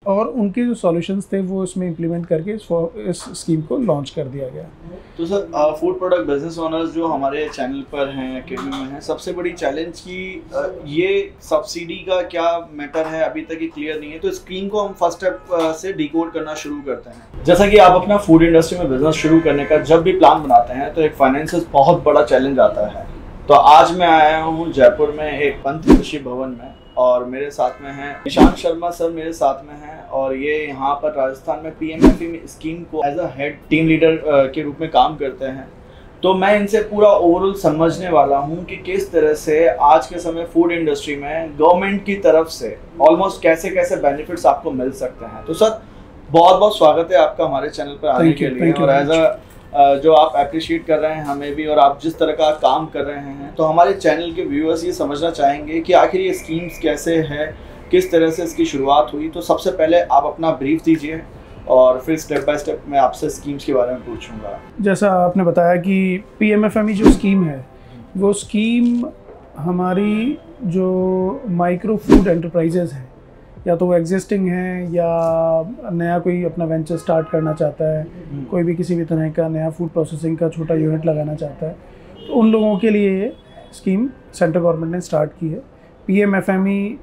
और उनके जो सॉल्यूशंस थे वो इसमें इम्प्लीमेंट करके इस स्कीम को लॉन्च कर दिया गया। तो sir food product business owners जो हमारे चैनल पर हैं, अकेडमी में हैं, सबसे बड़ी चैलेंज की ये सब्सिडी का क्या मैटर है अभी तक ये क्लियर नहीं है। तो स्कीम को हम फर्स्ट स्टेप से डिकोड करना शुरू करते हैं। जैसा कि आप अपना फूड इंडस्ट्री में बिजनेस शुरू करने का जब भी प्लान बनाते हैं तो एक फाइनेंशियल बहुत बड़ा चैलेंज आता है। तो आज मैं आया हूँ जयपुर में एक पंत कृषि भवन में, और मेरे साथ में हैं ईशान शर्मा सर, मेरे साथ में हैं, और ये यहाँ पर राजस्थान में पीएमएफएमई स्कीम को as a head team leader के रूप में काम करते हैं। तो मैं इनसे पूरा ओवरऑल समझने वाला हूँ कि किस तरह से आज के समय फूड इंडस्ट्री में गवर्नमेंट की तरफ से ऑलमोस्ट कैसे कैसे बेनिफिट्स आपको मिल सकते हैं। तो सर बहुत बहुत स्वागत है आपका हमारे चैनल पर आने के लिए, और एज अ जो आप अप्रिशिएट कर रहे हैं हमें भी, और आप जिस तरह का काम कर रहे हैं, तो हमारे चैनल के व्यूअर्स ये समझना चाहेंगे कि आखिर ये स्कीम्स कैसे है, किस तरह से इसकी शुरुआत हुई। तो सबसे पहले आप अपना ब्रीफ दीजिए और फिर स्टेप बाय स्टेप मैं आपसे स्कीम्स के बारे में पूछूंगा। जैसा आपने बताया कि पीएमएफएमई जो स्कीम है वो स्कीम हमारी जो माइक्रो फूड एंटरप्राइजेज हैं, या तो वो एग्जिस्टिंग है या नया कोई अपना वेंचर स्टार्ट करना चाहता है, कोई भी किसी भी तरह का नया फूड प्रोसेसिंग का छोटा यूनिट लगाना चाहता है, तो उन लोगों के लिए ये स्कीम सेंट्रल गवर्नमेंट ने स्टार्ट की है। पीएमएफएमई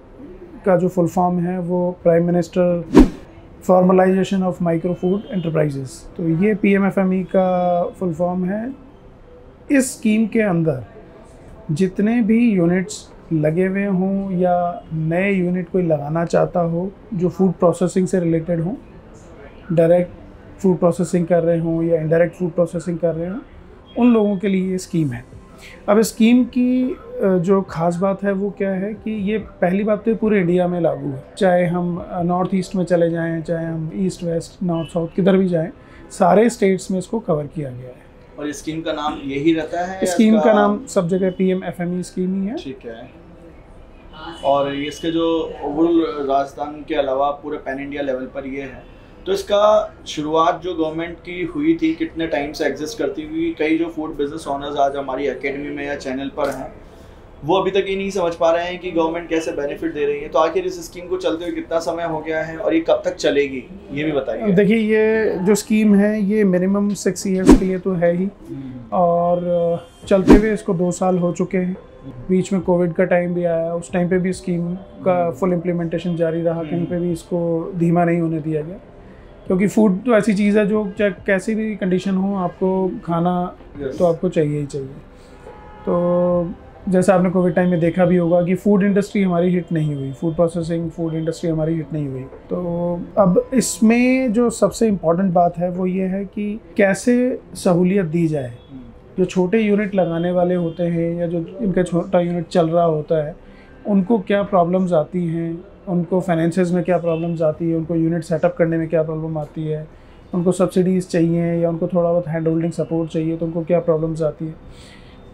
का जो फुल फॉर्म है वो prime minister formalisation of micro food enterprises, तो ये पीएमएफएमई का फुल फॉर्म है। इस स्कीम के अंदर जितने भी यूनिट्स लगे हुए हों या नए यूनिट कोई लगाना चाहता हो जो फूड प्रोसेसिंग से रिलेटेड हो, डायरेक्ट फूड प्रोसेसिंग कर रहे हों या इनडायरेक्ट फूड प्रोसेसिंग कर रहे हों, उन लोगों के लिए ये स्कीम है। अब इस स्कीम की जो ख़ास बात है वो क्या है कि ये पहली बात तो पूरे इंडिया में लागू है, चाहे हम नॉर्थ ईस्ट में चले जाएँ, चाहे हम ईस्ट वेस्ट नॉर्थ साउथ किधर भी जाएँ, सारे स्टेट्स में इसको कवर किया गया है। और इस स्कीम का नाम यही रहता है? स्कीम का नाम सब जगह पीएमएफएमई स्कीम ही है। ठीक है। और इसके जो ओवरऑल राजस्थान के अलावा पूरे पैन इंडिया लेवल पर ये है, तो इसका शुरुआत जो गवर्नमेंट की हुई थी कितने टाइम से एग्जिस्ट करती हुई, कई जो फूड बिजनेस ओनर्स आज हमारी एकेडमी में या चैनल पर हैं वो अभी तक ये नहीं समझ पा रहे हैं कि गवर्नमेंट कैसे बेनिफिट दे रही है। तो आखिर इस स्कीम को चलते हुए कितना समय हो गया है और ये कब तक चलेगी ये भी बताइए। देखिए, ये जो स्कीम है ये मिनिमम 6 ईयर्स के लिए तो है ही, और चलते हुए इसको 2 साल हो चुके हैं। बीच में कोविड का टाइम भी आया, उस टाइम पे भी स्कीम का फुल इम्प्लीमेंटेशन जारी रहा, कहीं पे भी इसको धीमा नहीं होने दिया गया, क्योंकि फूड तो ऐसी चीज़ है जो चाहे कैसी भी कंडीशन हो आपको खाना तो आपको चाहिए ही चाहिए। तो जैसा आपने कोविड टाइम में देखा भी होगा कि फूड इंडस्ट्री हमारी हिट नहीं हुई, फूड प्रोसेसिंग फूड इंडस्ट्री हमारी हिट नहीं हुई। तो अब इसमें जो सबसे इम्पॉर्टेंट बात है वो ये है कि कैसे सहूलियत दी जाए। जो छोटे यूनिट लगाने वाले होते हैं या जो इनका छोटा यूनिट चल रहा होता है, उनको क्या प्रॉब्लम्स आती हैं, उनको फाइनेंसेस में क्या प्रॉब्लम्स आती है, उनको यूनिट सेटअप करने में क्या प्रॉब्लम आती है, उनको सब्सिडीज़ चाहिए या उनको थोड़ा बहुत हैंड होल्डिंग सपोर्ट चाहिए तो उनको क्या प्रॉब्लम्स आती है,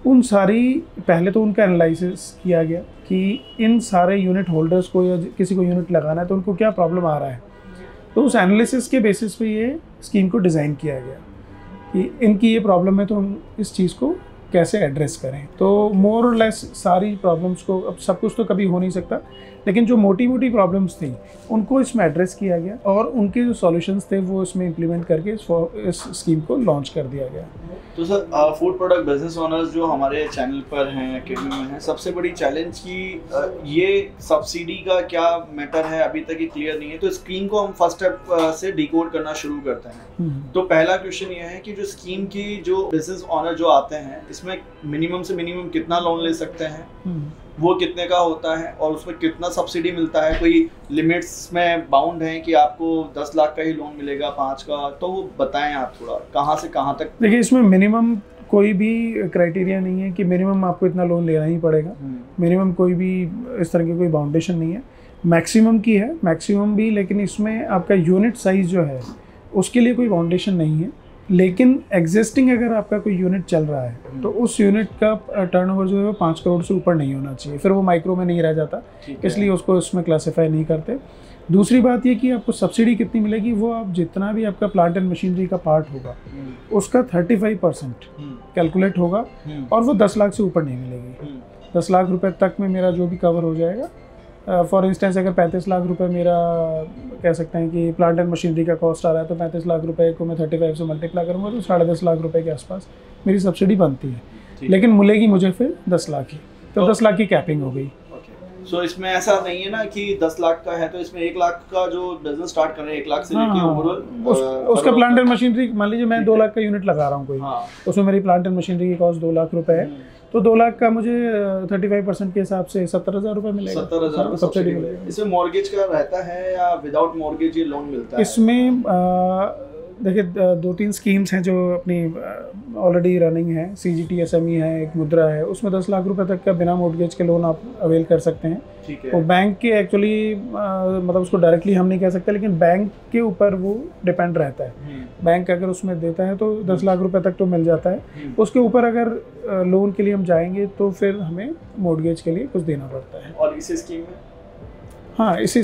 उन सारी पहले तो उनका एनालिसिस किया गया कि इन सारे यूनिट होल्डर्स को या किसी को यूनिट लगाना है तो उनको क्या प्रॉब्लम आ रहा है। तो उस एनालिसिस के बेसिस पे ये स्कीम को डिज़ाइन किया गया कि इनकी ये प्रॉब्लम है तो हम इस चीज़ को कैसे एड्रेस करें। तो मोर और लेस सारी प्रॉब्लम्स को, अब सब कुछ तो कभी हो नहीं सकता, लेकिन जो मोटी मोटी प्रॉब्लम्स थी उनको इसमें एड्रेस किया गया और उनके जो सॉल्यूशंस थे वो इसमें इम्प्लीमेंट करके इस स्कीम को लॉन्च कर दिया गया। तो sir food product business owners जो हमारे चैनल पर हैं, अकेडमी में हैं, सबसे बड़ी चैलेंज की ये सब्सिडी का क्या मैटर है अभी तक ये क्लियर नहीं है। तो स्कीम को हम फर्स्ट स्टेप से डिकोड करना शुरू करते हैं। तो पहला क्वेश्चन ये है कि जो स्कीम की जो बिजनेस ओनर जो आते हैं इसमें मिनिमम से मिनिमम कितना लोन ले सकते हैं, वो कितने का होता है और उसमें कितना सब्सिडी मिलता है, कोई लिमिट्स में बाउंड है कि आपको 10 लाख का ही लोन मिलेगा, 5 का, तो वो बताएं आप थोड़ा कहाँ से कहाँ तक। देखिए, इसमें मिनिमम कोई भी क्राइटेरिया नहीं है कि मिनिमम आपको इतना लोन लेना ही पड़ेगा। मिनिमम कोई भी इस तरह की कोई बाउंडेशन नहीं है। मैक्सिमम की है, मैक्सिमम भी, लेकिन इसमें आपका यूनिट साइज जो है उसके लिए कोई बाउंडेशन नहीं है। लेकिन एग्जिस्टिंग अगर आपका कोई यूनिट चल रहा है तो उस यूनिट का टर्नओवर जो है वो 5 करोड़ से ऊपर नहीं होना चाहिए, फिर वो माइक्रो में नहीं रह जाता, इसलिए उसको इसमें क्लासीफाई नहीं करते। दूसरी बात ये कि आपको सब्सिडी कितनी मिलेगी, वो आप जितना भी आपका प्लांट एंड मशीनरी का पार्ट होगा उसका 35% कैलकुलेट होगा और वो 10 लाख से ऊपर नहीं मिलेगी। 10 लाख रुपए तक में मेरा जो भी कवर हो जाएगा फॉर इंस्टेंस अगर 35 लाख रुपए मेरा कह सकते हैं कि प्लांट एंड मशीनरी का कॉस्ट आ रहा है, तो 35 लाख रुपए को मैं 35 से मल्टीप्लाई करूँगा तो 10.5 लाख रुपए के आसपास मेरी सब्सिडी बनती है। लेकिन मिलेगी मुझे फिर 10 लाख की, तो 10 लाख की कैपिंग हो गई। सो इसमें ऐसा नहीं है ना कि 10 लाख का है तो इसमें 1 लाख का जो बिजनेस स्टार्ट कर रहे हैं 1 लाख से लेके ओवरऑल उसका प्लांट एंड मशीनरी, मान लीजिए मैं 2 लाख का यूनिट लगा रहा हूँ कोई, उसमें मेरी प्लांट एंड मशीनरी की कॉस्ट 2 लाख रुपए है, तो 2 लाख का मुझे 35% के हिसाब से 70,000 रुपए मिलेगा, 70,000 सब्सिडी मिलेगा। इसमें मॉर्गेज का रहता है या विदाउट मॉर्गेज ये लोन मिलता है? इसमें देखिए 2-3 स्कीम्स हैं जो अपनी ऑलरेडी रनिंग है। CGT SME है, एक मुद्रा है, उसमें 10 लाख रुपए तक का बिना मॉर्गेज के लोन आप अवेल कर सकते हैं। ठीक है। वो बैंक के एक्चुअली मतलब उसको डायरेक्टली हम नहीं कह सकते, लेकिन बैंक के ऊपर वो डिपेंड रहता है। बैंक अगर उसमें देता है तो 10 लाख रुपए तक तो मिल जाता है। उसके ऊपर अगर लोन के लिए हम जाएंगे तो फिर हमें मॉर्गेज के लिए कुछ देना पड़ता है। और इसी स्कीम में? हाँ, इसी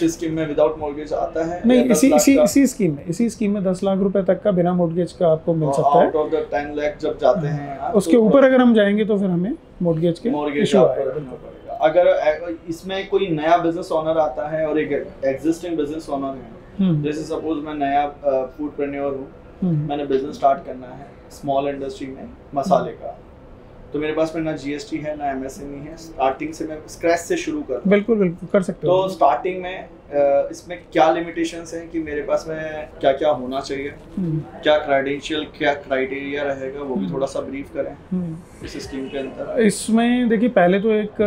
स्कीम में विदाउट मॉर्गेज आता है? नहीं, इसी स्कीम में 10 लाख रुपए तक का बिना मॉर्गेज का आपको मिल सकता है। आउट ऑफ द 10 लाख जब जाते हैं उसके ऊपर अगर हम जाएंगे तो फिर हमें मॉर्गेज इशू आएगा। अगर इसमें कोई नया बिजनेस ओनर आता है और एक एग्जिस्टिंग बिजनेस ओनर है, जैसे सपोज मैं नया फूडप्रेन्योर हूँ, मैंने बिजनेस स्टार्ट करना है स्मॉल इंडस्ट्री में मसाले का, तो मेरे पास में ना GST है ना MSME है, स्टार्टिंग से मैं स्क्रैच से शुरू कर बिल्कुल कर सकते हो। तो स्टार्टिंग में इसमें क्या लिमिटेशंस हैं कि मेरे पास में क्या क्या होना चाहिए, क्या क्रेडेंशियल, क्या क्राइटेरिया रहेगा, वो भी थोड़ा सा ब्रीफ करें इस स्कीम के अंदर। इसमें देखिए पहले तो एक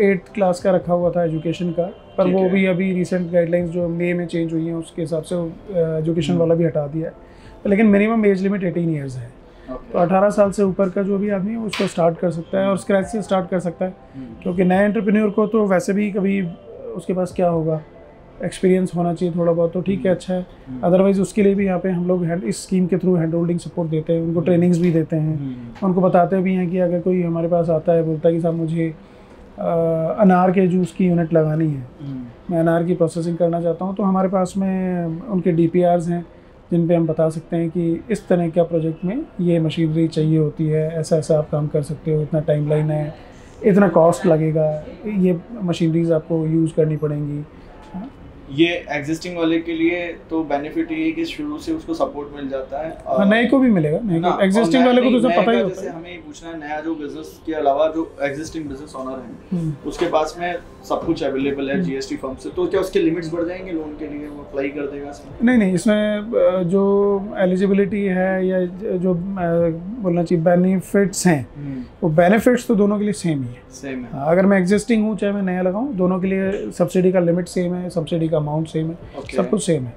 8th क्लास का रखा हुआ था एजुकेशन का, पर वो भी अभी रिसेंट गाइडलाइंस जो मई में चेंज हुई हैं उसके हिसाब से एजुकेशन वाला भी हटा दिया है। लेकिन मिनिमम एज लिमिट 18 ईयर्स है। तो 18 साल से ऊपर का जो भी आदमी है उसको स्टार्ट कर सकता है और स्क्रैच से स्टार्ट कर सकता है, क्योंकि नए एंटरप्रेन्योर को तो वैसे भी कभी उसके पास क्या होगा, एक्सपीरियंस होना चाहिए थोड़ा बहुत, तो ठीक है, अच्छा है। अदरवाइज उसके लिए भी यहाँ पे हम लोग इस स्कीम के थ्रू हैंड होल्डिंग सपोर्ट देते हैं, उनको ट्रेनिंग्स भी देते हैं, उनको बताते भी हैं कि अगर कोई हमारे पास आता है बोलता है कि साहब मुझे अनार के जूस की यूनिट लगानी है, मैं अनार की प्रोसेसिंग करना चाहता हूँ, तो हमारे पास में उनके DPRs हैं जिन पे हम बता सकते हैं कि इस तरह का प्रोजेक्ट में ये मशीनरी चाहिए होती है, ऐसा ऐसा आप काम कर सकते हो, इतना टाइमलाइन है, इतना कॉस्ट लगेगा, ये मशीनरीज आपको यूज़ करनी पड़ेंगी। ये एग्जिस्टिंग वाले के लिए तो बेनिफिट ये है कि शुरू से उसको सपोर्ट मिल जाता है, और नए को भी मिलेगा, एग्जिस्टिंग वाले को तो सब पता ही होता है। हमें ये पूछना है, नया जो बिजनेस के अलावा जो एग्जिस्टिंग बिजनेस ओनर है उसके पास में सब कुछ अवेलेबल है GST फर्म से, तो क्या उसके लिमिट्स बढ़ जाएंगे लोन के लिए, वो अप्लाई कर देगा इसमें? नहीं, इसमें जो एलिजिबिलिटी है या जो बोलना चाहिए बेनिफिट्स हैं, वो बेनिफिट्स तो दोनों के लिए सेम ही है। अगर मैं एग्जिस्टिंग हूँ चाहे मैं नया लगाऊँ, दोनों के लिए सब्सिडी का लिमिट सेम है, सब्सिडी का अमाउंट सेम है, सब कुछ सेम है।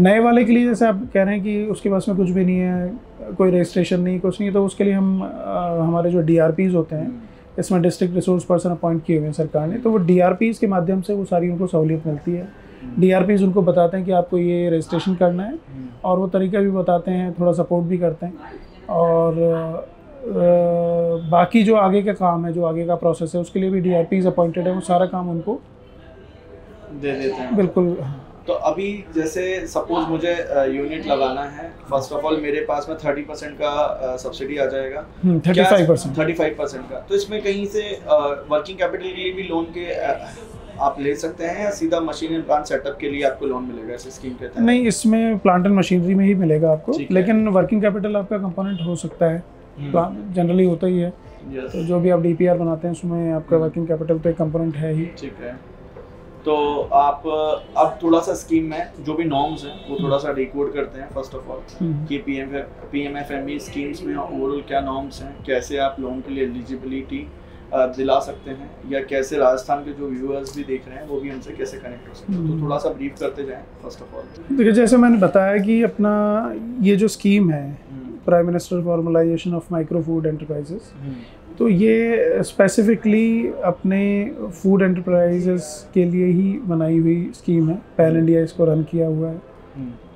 नए वाले के लिए जैसे आप कह रहे हैं कि उसके पास में कुछ भी नहीं है, कोई रजिस्ट्रेशन नहीं, कुछ नहीं, तो उसके लिए हम हमारे जो DRPs होते हैं, इसमें डिस्ट्रिक्ट रिसोर्स पर्सन अपॉइंट किए हुए हैं सरकार ने, तो वो DRPs के माध्यम से वो सारी उनको सहूलियत मिलती है। DRPs उनको बताते हैं कि आपको ये रजिस्ट्रेशन करना है, और वो तरीका भी बताते हैं, थोड़ा सपोर्ट भी करते हैं, और बाकी जो आगे का काम है, जो आगे का प्रोसेस है, उसके लिए भी DRPs अपॉइंटेड है, वो सारा काम उनको दे देते हैं। बिल्कुल। तो अभी जैसे सपोज मुझे यूनिट लगाना है, फर्स्ट ऑफ ऑल मेरे पास में 30% का सब्सिडी आ जाएगा, 35% का, तो इसमें कहीं से वर्किंग कैपिटल के लिए भी लोन के आप ले सकते हैं या सीधा मशीन एंड प्लांट सेटअप के लिए आपको लोन मिलेगा इस स्कीम के तहत? नहीं, इसमें प्लांट एंड मशीनरी में ही मिलेगा आपको, लेकिन वर्किंग कैपिटल आपका कंपोनेंट हो सकता है, जनरली होता ही है। तो जो भी आप DPR बनाते हैं उसमें आपका वर्किंग कैपिटल तो एक कंपोनेंट है ही। ठीक है, तो आप अब थोड़ा सा स्कीम में जो भी नॉर्म्स हैं वो थोड़ा सा डिकोड करते हैं फर्स्ट ऑफ ऑल कि PMFME स्कीम्स में ओवरऑल क्या नॉर्म्स हैं, कैसे आप लोन के लिए एलिजिबिलिटी दिला सकते हैं, या कैसे राजस्थान के जो व्यूअर्स भी देख रहे हैं वो भी हमसे कैसे कनेक्ट हो सकते हैं, तो थोड़ा सा ब्रीफ करते जाएं फर्स्ट ऑफ ऑल। देखिए, जैसे मैंने बताया कि अपना ये जो स्कीम है prime minister formalisation of micro food enterprises, तो ये स्पेसिफिकली अपने फूड एंटरप्राइजेस के लिए ही बनाई हुई स्कीम है, पैन इंडिया इसको रन किया हुआ है।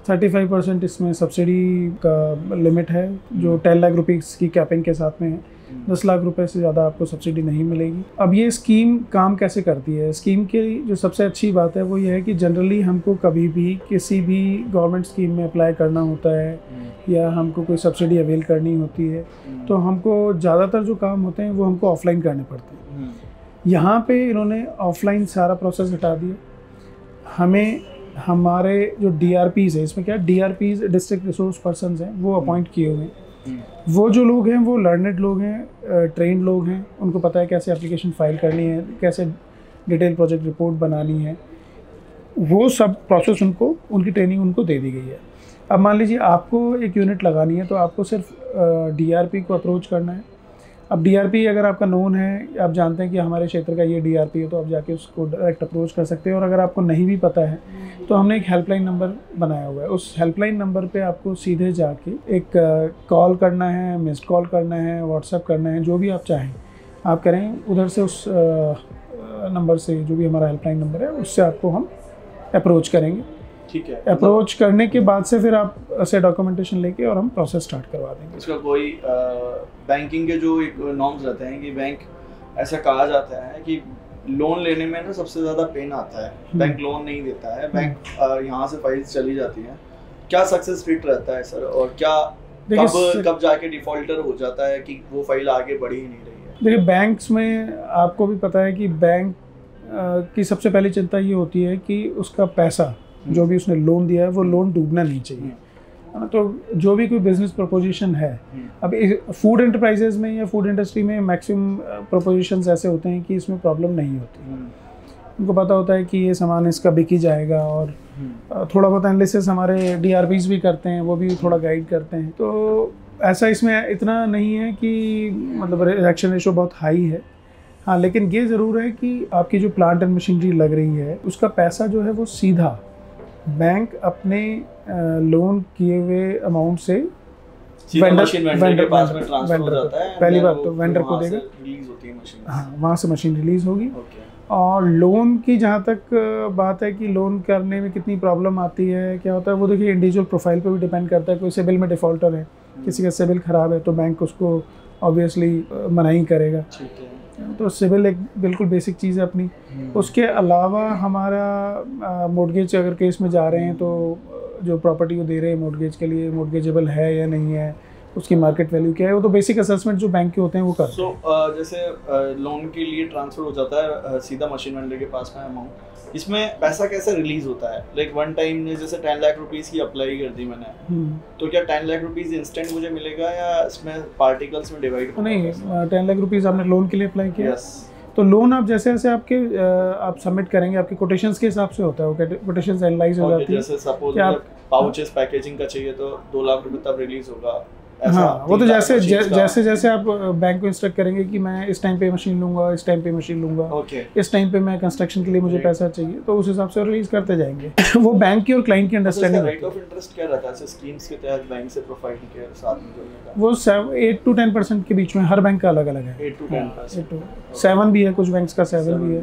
35% इसमें सब्सिडी का लिमिट है, जो 10 लाख रुपीज़ की कैपिंग के साथ में है। 10 लाख रुपए से ज़्यादा आपको सब्सिडी नहीं मिलेगी। अब ये स्कीम काम कैसे करती है? स्कीम की जो सबसे अच्छी बात है वो ये है कि जनरली हमको कभी भी किसी भी गवर्नमेंट स्कीम में अप्लाई करना होता है या हमको कोई सब्सिडी अवेल करनी होती है, तो हमको ज़्यादातर जो काम होते हैं वो हमको ऑफलाइन करने पड़ते हैं। यहाँ पे इन्होंने ऑफलाइन सारा प्रोसेस हटा दिया। हमें हमारे जो DRPs है, इसमें क्या DRPs डिस्ट्रिक्ट रिसोर्स पर्सन्स हैं, वो अपॉइंट किए हुए हैं। वो जो लोग हैं वो लर्नेड लोग हैं, ट्रेंड लोग हैं, उनको पता है कैसे एप्लीकेशन फाइल करनी है, कैसे डिटेल प्रोजेक्ट रिपोर्ट बनानी है, वो सब प्रोसेस उनको, उनकी ट्रेनिंग उनको दे दी गई है। अब मान लीजिए आपको एक यूनिट लगानी है तो आपको सिर्फ DRP को अप्रोच करना है। अब DRP अगर आपका नोन है, आप जानते हैं कि हमारे क्षेत्र का ये DRP है, तो आप जाके उसको डायरेक्ट अप्रोच कर सकते हैं। और अगर आपको नहीं भी पता है तो हमने एक हेल्पलाइन नंबर बनाया हुआ है। उस हेल्पलाइन नंबर पे आपको सीधे जाके एक कॉल करना है, मिस्ड कॉल करना है, व्हाट्सएप करना है, जो भी आप चाहें आप करें। उधर से उस नंबर से, जो भी हमारा हेल्पलाइन नंबर है, उससे आपको हम अप्रोच करेंगे। ठीक है। अप्रोच करने के बाद से फिर आप ऐसे डॉक्यूमेंटेशन लेके और हम प्रोसेस स्टार्ट करवा देंगे। इसका कोई बैंकिंग के जो एक नॉर्म्स रहते हैं कि बैंक, ऐसा कहा जाता है कि लोन लेने में ना सबसे ज़्यादा पेन आता है, बैंक लोन नहीं देता है, बैंक यहाँ से फाइल्स चली जाती हैं। क्या सक्सेस रेट रहता है सर, और क्या कब जाके डिफॉल्टर हो जाता है कि वो फाइल आगे बढ़ ही नहीं रही है? देखिए, बैंक्स में आपको भी पता है कि बैंक की सबसे पहली चिंता ये होती है कि उसका पैसा जो भी उसने लोन दिया है वो लोन डूबना नहीं चाहिए, है ना। तो जो भी कोई बिजनेस प्रपोजिशन है, अब फूड एंटरप्राइजेज में या फूड इंडस्ट्री में मैक्सिमम प्रपोजिशंस ऐसे होते हैं कि इसमें प्रॉब्लम नहीं होती। उनको पता होता है कि ये सामान इसका बिक ही जाएगा, और थोड़ा बहुत एनालिसिस हमारे DRPs भी करते हैं, वो भी थोड़ा गाइड करते हैं। तो ऐसा इसमें इतना नहीं है कि मतलब रिजेक्शन रेशो बहुत हाई है। हाँ, लेकिन ये ज़रूर है कि आपकी जो प्लांट एंड मशीनरी लग रही है उसका पैसा जो है वो सीधा बैंक अपने लोन किए हुए अमाउंट से वेंडर के पास में ट्रांसफर हो जाता है। पहली बात तो वेंडर को देगा, रिलीज होती है मशीन। हाँ, वहाँ से मशीन रिलीज होगी। और लोन की जहाँ तक बात है कि लोन करने में कितनी प्रॉब्लम आती है, क्या होता है, वो देखिए इंडिविजुअल प्रोफाइल पे भी डिपेंड करता है। कोई सिविल में डिफॉल्टर है, किसी का सिविल ख़राब है, तो बैंक उसको ऑब्वियसली मनाही करेगा। तो सिविल एक बिल्कुल बेसिक चीज़ है अपनी। उसके अलावा हमारा मॉर्गेज अगर केस में जा रहे हैं तो जो प्रॉपर्टी वो दे रहे हैं मॉर्गेज के लिए, मॉर्गेजेबल है या नहीं है, उसकी मार्केट वैल्यू क्या है, वो तो बेसिक असेसमेंट जो बैंक के होते हैं वो करते हैं। जैसे लोन के लिए ट्रांसफर हो जाता है सीधा मशीन वेंडर के पास में अमाउंट, इसमें पैसा कैसे रिलीज होता है? लाइक वन टाइम ने जैसे 10 लाख रुपीस की अप्लाई कर दी मैंने, तो क्या 10 लाख रुपीस इंस्टेंट मुझे मिलेगा या इसमें पार्टिकल्स में डिवाइड? नहीं, 10 लाख रुपीस आपने लोन के लिए अप्लाई किया, तो लोन आप जैसे जैसे आपके आप सबमिट करेंगे, आपके कोटेशंस के हिसाब से होता है, वो कोटेशंस एनालाइज हो जाती है। जैसे सपोज पाउचेस पैकेजिंग का चाहिए तो 2 लाख रुपए तब रिलीज होगा। हाँ, वो तो जैसे जैसे आप बैंक को इंस्ट्रक्ट करेंगे कि मैं इस टाइम पे मशीन लूंगा, इस टाइम पे मशीन लूंगा, इस टाइम पे मैं कंस्ट्रक्शन के लिए मुझे पैसा चाहिए, तो उस हिसाब से रिलीज करते जाएंगे। वो बैंक की और क्लाइंट की अंडरस्टैंडिंग। रेट ऑफ इंटरेस्ट क्या रहता है स्कीम्स के तहत बैंक से प्रोफाइल के साथ में जोड़ने का? वो 8 to 10% के बीच में, हर बैंक का अलग अलग है। 8 to 10%, 7 भी है, कुछ बैंक्स का 7 भी है।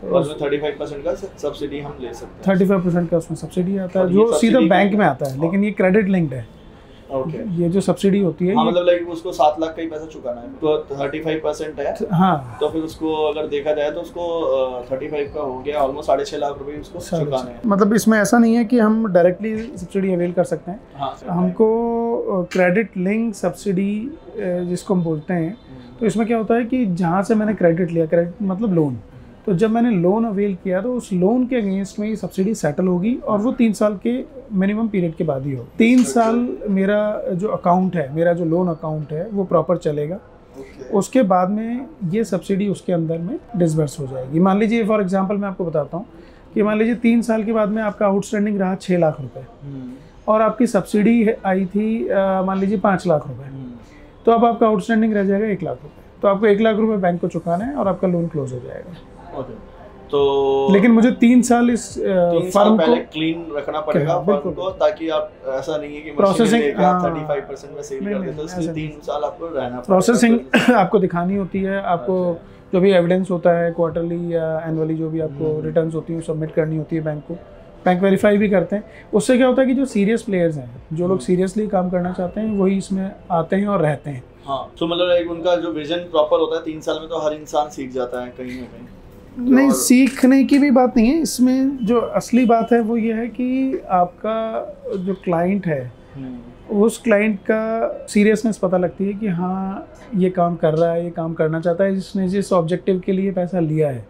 तो उसमें 35% का सब्सिडी हम ले सकते हैं। 35% का उसमें सब्सिडी आता है, जो सीधा बैंक में आता है, लेकिन ये क्रेडिट लिंक्ड है। ये जो सब्सिडी होती है, हाँ, मतलब लाइक उसको 7 लाख का ही पैसा चुकाना है, तो 35% है। हाँ, तो फिर उसको अगर देखा जाए तो उसको 35 का हो गया, ऑलमोस्ट 6.5 लाख रुपए उसको चुकाने हैं। मतलब इसमें ऐसा नहीं है कि हम डायरेक्टली सब्सिडी अवेल कर सकते हैं। हाँ, हमको क्रेडिट लिंक सब्सिडी जिसको हम बोलते हैं, तो इसमें क्या होता है कि जहाँ से मैंने क्रेडिट लिया, क्रेडिट मतलब लोन, तो जब मैंने लोन अवेल किया तो उस लोन के अगेंस्ट में ये सब्सिडी सेटल होगी, और वो 3 साल के मिनिमम पीरियड के बाद ही होगी। 3 साल मेरा जो अकाउंट है, मेरा जो लोन अकाउंट है, वो प्रॉपर चलेगा। उसके बाद में ये सब्सिडी उसके अंदर में डिसबर्स हो जाएगी। मान लीजिए फॉर एग्जांपल मैं आपको बताता हूँ कि मान लीजिए 3 साल के बाद में आपका आउटस्टैंडिंग रहा 6 लाख रुपए, और आपकी सब्सिडी आई थी मान लीजिए 5 लाख रुपए, तो अब आपका आउटस्टैंडिंग रह जाएगा 1 लाख रुपए। तो आपको 1 लाख रुपए बैंक को चुकाना है और आपका लोन क्लोज हो जाएगा। तो लेकिन मुझे 3 साल इस फर्म को क्लीन रखना पड़ेगा फर्म को, ताकि आप ऐसा नहीं है कि प्रोसेसिंग 35% में सेल कर देते, तो इसलिए 3 साल आपको रहना पड़ेगा। प्रोसेसिंग आपको दिखानी होती है, आपको जो भी एविडेंस होता है क्वार्टरली या एनुअली, जो भी आपको रिटर्न्स होती हैं सबमिट करनी होती है बैंक को। बैंक वेरीफाई भी करते हैं। उससे क्या होता है कि जो सीरियस प्लेयर्स हैं, जो लोग सीरियसली काम करना चाहते हैं, वही इसमें आते हैं और रहते हैं। हाँ, तो मतलब एक उनका जो विजन प्रॉपर होता है 3 साल में, तो हर इंसान सीख जाता है कहीं ना कहीं। नहीं, सीखने की भी बात नहीं है इसमें। जो असली बात है वो ये है कि आपका जो क्लाइंट है उस क्लाइंट का सीरियसनेस पता लगती है कि हाँ ये काम कर रहा है, ये काम करना चाहता है, जिसने जिस ऑब्जेक्टिव के लिए पैसा लिया है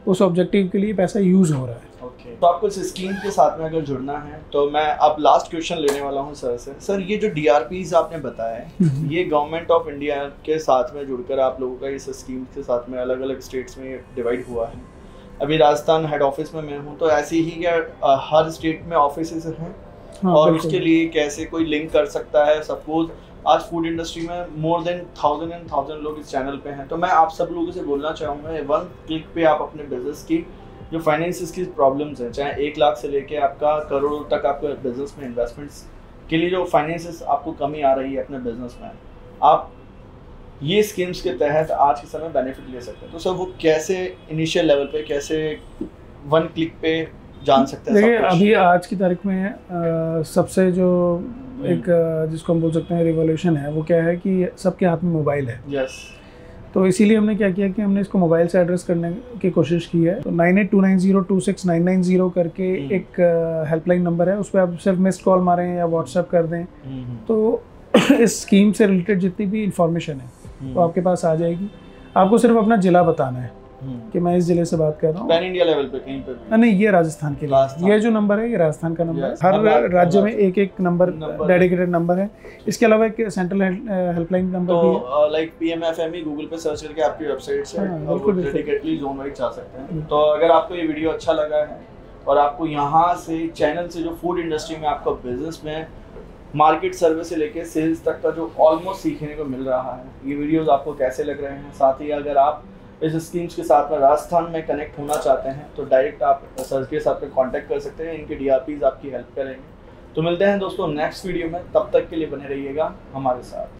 उस ऑब्जेक्टिव के लिए पैसा यूज़ हो रहा है। तो आपको इस स्कीम के साथ में अगर जुड़ना है तो मैं अब लास्ट क्वेश्चन लेने वाला हूं सर से। सर ये जो DRPs आपने बताया है ये गवर्नमेंट ऑफ इंडिया के साथ में जुड़कर आप लोगों का इस स्कीम के साथ में अलग अलग स्टेट्स में डिवाइड हुआ है। अभी राजस्थान हेड ऑफिस में मैं हूं, तो ऐसे ही क्या हर स्टेट में ऑफिस हैं? हाँ, और उसके लिए कैसे कोई लिंक कर सकता है? सपोज आज फूड इंडस्ट्री में मोर देन 1000 लोग इस चैनल पे हैं, तो मैं आप सब लोगों से बोलना चाहूँगा 1 क्लिक पे आप अपने बिजनेस की जो फाइनेंसिस की प्रॉब्लम्स हैं, चाहे 1 लाख से लेके आपका करोड़ों तक आपका बिजनेस में इन्वेस्टमेंट्स के लिए जो फाइनेंसिस आपको कमी आ रही है अपने बिजनेस में, आप ये स्कीम्स के तहत आज के समय बेनिफिट ले सकते हैं। तो सर वो कैसे इनिशियल लेवल पे कैसे 1 क्लिक पे जान सकते हैं? देखिए अभी आज की तारीख में सबसे जो एक जिसको हम बोल सकते हैं रिवॉल्यूशन है वो क्या है कि सबके हाथ में मोबाइल है। यस। तो इसीलिए हमने क्या किया कि हमने इसको मोबाइल से एड्रेस करने की कोशिश की है। तो 9829026990 करके एक हेल्पलाइन नंबर है, उस पर आप सिर्फ मिस्ड कॉल मारें या व्हाट्सएप कर दें तो इस स्कीम से रिलेटेड जितनी भी इंफॉर्मेशन है वो आपके पास आ जाएगी। आपको सिर्फ अपना ज़िला बताना है कि मैं इस जिले से बात कर रहा हूँ। पैन इंडिया लेवल पे कहीं पे भी? नहीं, ये राजस्थान के लिए, ये जो नंबर है ये राजस्थान का नंबर है। हर राज्य में एक नंबर डेडिकेटेड नंबर है। इसके अलावा एक सेंट्रल हेल्पलाइन नंबर भी है। लाइक PMFME गूगल पे सर्च करके आपकी वेबसाइट से डेडिकेटली जोन वाइज जा सकते हैं। तो अगर आपको ये वीडियो अच्छा लगा है और आपको यहाँ से चैनल से जो फूड इंडस्ट्री में आपका बिजनेस में मार्केट सर्वे से लेके सेल्स तक का जो ऑलमोस्ट सीखने को मिल रहा है, ये वीडियोस आपको कैसे लग रहे हैं, साथ ही अगर आप इस स्कीम्स के साथ में राजस्थान में कनेक्ट होना चाहते हैं तो डायरेक्ट आप सर के साथ में कांटेक्ट कर सकते हैं। इनके DRPs आपकी हेल्प करेंगे। तो मिलते हैं दोस्तों नेक्स्ट वीडियो में, तब तक के लिए बने रहिएगा हमारे साथ।